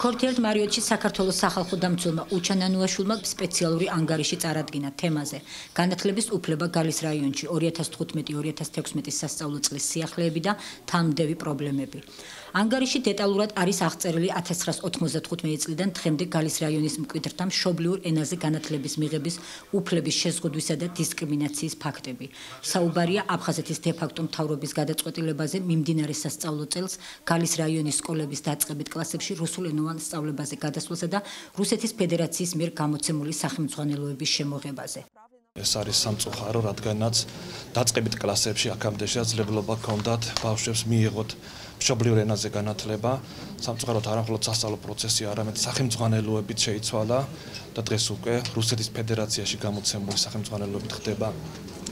ქორთიერთ მარიოტში საქართველოს სახალხო დამცველმა უჩანანუაშვილმა სპეციალური ანგარიში წარადგინა თემაზე განათლების უფლება გალის რაიონში 2015-2016 სასწავლო წლის სიახლეები და თანმდევი პრობლემები. ანგარიში დეტალურად არის აღწერილი 1995 წლიდან დღემდე გალის რაიონის მკვიდრთა მშობლიურ ენაზე განათლების მიღების უფლების შეზღუდვისა და დისკრიმინაციის ფაქტები. საუბარია აფხაზეთის დე-ფაქტო მთავრობის გადაწყვეტილებაზე მიმდინარე სასწავლო წელს გალის რაიონის სკოლების დაწყებით კლასებში რუსულენოვან სწავლებაზე გადასვლასა და რუსეთის ფედერაციის მიერ გამოცემული სახელმძღვანელოების შემოღებაზე. ეს არის სამწუხარო, რადგანაც დაწყებით კლასებში აქამდე შესაძლებლობა ჰქონდათ ბავშვებს მიიღოთ მშობლიურ ენაზე განათლება. სამწუხაროდ არა მხოლოდ სასწავლო პროცესი, არამედ სახელმძღვანელოებით შეიცვალა და დღეს უკვე რუსეთის ფედერაციაში გამოცემული სახელმძღვანელოებით ხდება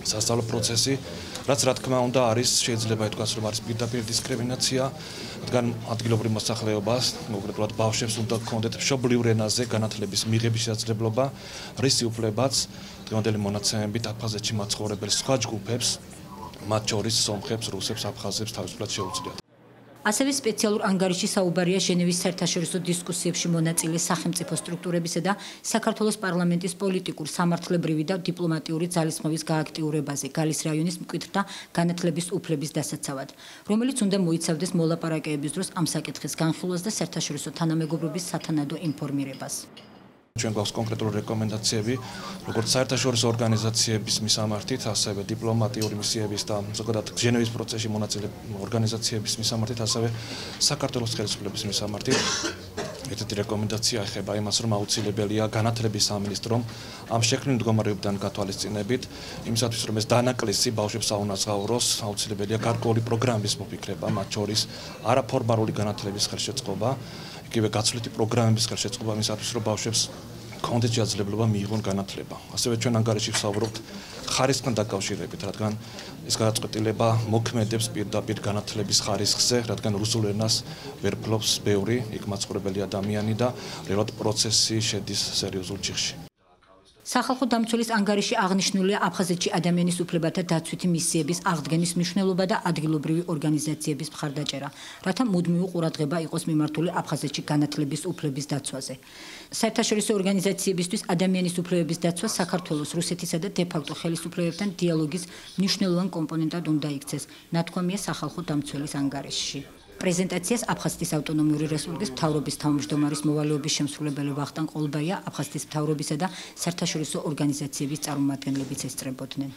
სასწავლო პროცესი, რაც რა თქმა უნდა არის შეიძლება ითქვას, რომ არის პირდაპირ დისკრიმინაცია, რადგან ადგილობრივ მოსახლეობას, კონკრეტულად ბავშვებს უნდა ჰქონდეთ მშობლიურ ენაზე განათლების მიღების შესაძლებლობა, რისი უფლებაც დღევანდელი მონაცემებით აფხაზეთში მაცხოვრებელ სხვა ჯგუფებს, მათ შორის სომხებს, რუსებს, აფხაზებს თავისუფლად შეუძლიათ. ასევე სპეციალურ ანგარიში საუბარია ჟენევის საერთაშორისო დისკუსიებში მონაწილე სახელმწიფო სტრუქტურებისა და საქართველოს პარლამენტის პოლიტიკურ, სამართლებრივი და დიპლომატიური ძალისხმევის გააქტიურებაზე გალის რაიონის მკვიდრთა განათლების უფლების დასაცავად, რომელიც უნდა მოიცავდეს მოლაპარაკებების დროს ამ საკითხის განხილვას და საერთაშორისო თანამეგობრობის სათანადო ინფორმირებას. ჩვენ გვაქვს კონკრეტული რეკომენდაციები, როგორც საერთაშორისო ორგანიზაციების მისამართით, ასევე დიპლომატიური მისიების და ზოგადად ჟენევის პროცესში მონაწილე ორგანიზაციების მისამართით, ასევე საქართველოს ხელისუფლების მისამართით. ერთ-ერთი რეკომენდაცია ეხება იმას, რომ აუცილებელია განათლების სამინისტრომ ამ შექმნილ მდგომარეობიდან გათვალისწინებით, იმისათვის რომ ეს დანაკლისი ბავშვებს აუნაზღაუროს, აუცილებელია გარკვეული პროგრამის მოფიქრება, მათ შორის არაფორმალური განათლების ხელშეწყობა, იგივე გაცვლითი პროგრამების ხელშეწყობა იმისათვის, რომ ბავშვებს ჰქონდეთ შესაძლებლობა მიიღონ განათლება. ასევე ჩვენ ანგარიში ვსაუბრობთ ხარისხთან დაკავშირებით, რადგან ეს გადაწყვეტილება მოქმედებს პირდაპირ განათლების ხარისხზე, რადგან რუსულ ენას ვერ ფლობს ბევრი იქ მაცხოვრებელი ადამიანი და რეალურად პროცესი შედის სერიოზულ ჯიხში. სახალხო დამცველის ანგარიში აღნიშნულია აფხაზეთში ადამიანის უფლებათა დაცვითი მისიების აღდგენის მნიშვნელობა და ადგილობრივი ორგანიზაციების მხარდაჭერა, რათა მუდმივი ყურადღება იყოს მიმართული აფხაზეთში განათლების უფლების დაცვაზე. საერთაშორისო ორგანიზაციებისთვის ადამიანის უფლებების დაცვა საქართველოს, რუსეთისა და დე-ფაქტო ხელისუფლებებთან დიალოგის მნიშვნელოვან კომპონენტად უნდა იქცეს, ნათქვამია სახალხო დამცველის ანგარიშში. პრეზენტაციას აფხაზეთის ავტონომიური რესპუბლიკის მთავრობის თავმჯდომარის მოვალეობის შემსრულებელი ვახტანგ ყოლბაია, აფხაზეთის მთავრობისა და საერთაშორისო ორგანიზაციების წარმომადგენლებიც ესწრებოდნენ.